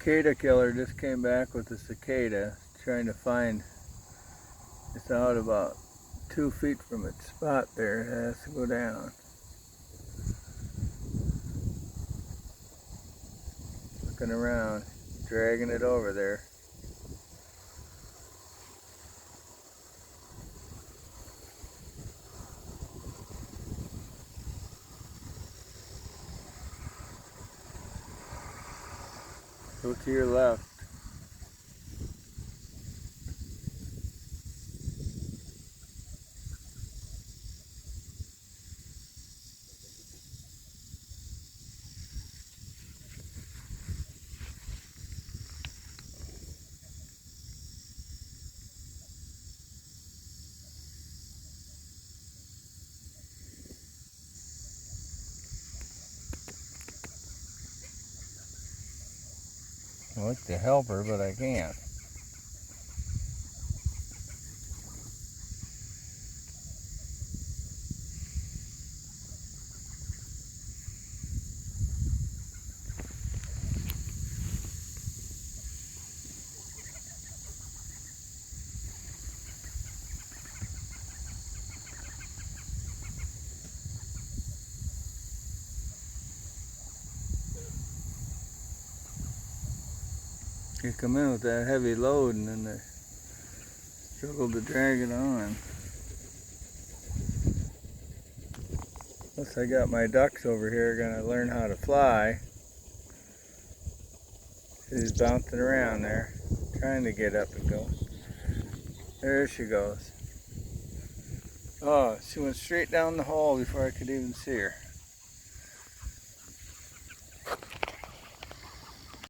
cicada killer just came back with a cicada, trying to find, it's out about 2 feet from its spot there. It has to go down. Looking around, dragging it over there. Go to your left. I like to help her, but I can't. You come in with that heavy load and then they struggle to drag it on. Plus I got my ducks over here gonna learn how to fly. She's bouncing around there, trying to get up and go. There she goes. Oh, she went straight down the hole before I could even see her.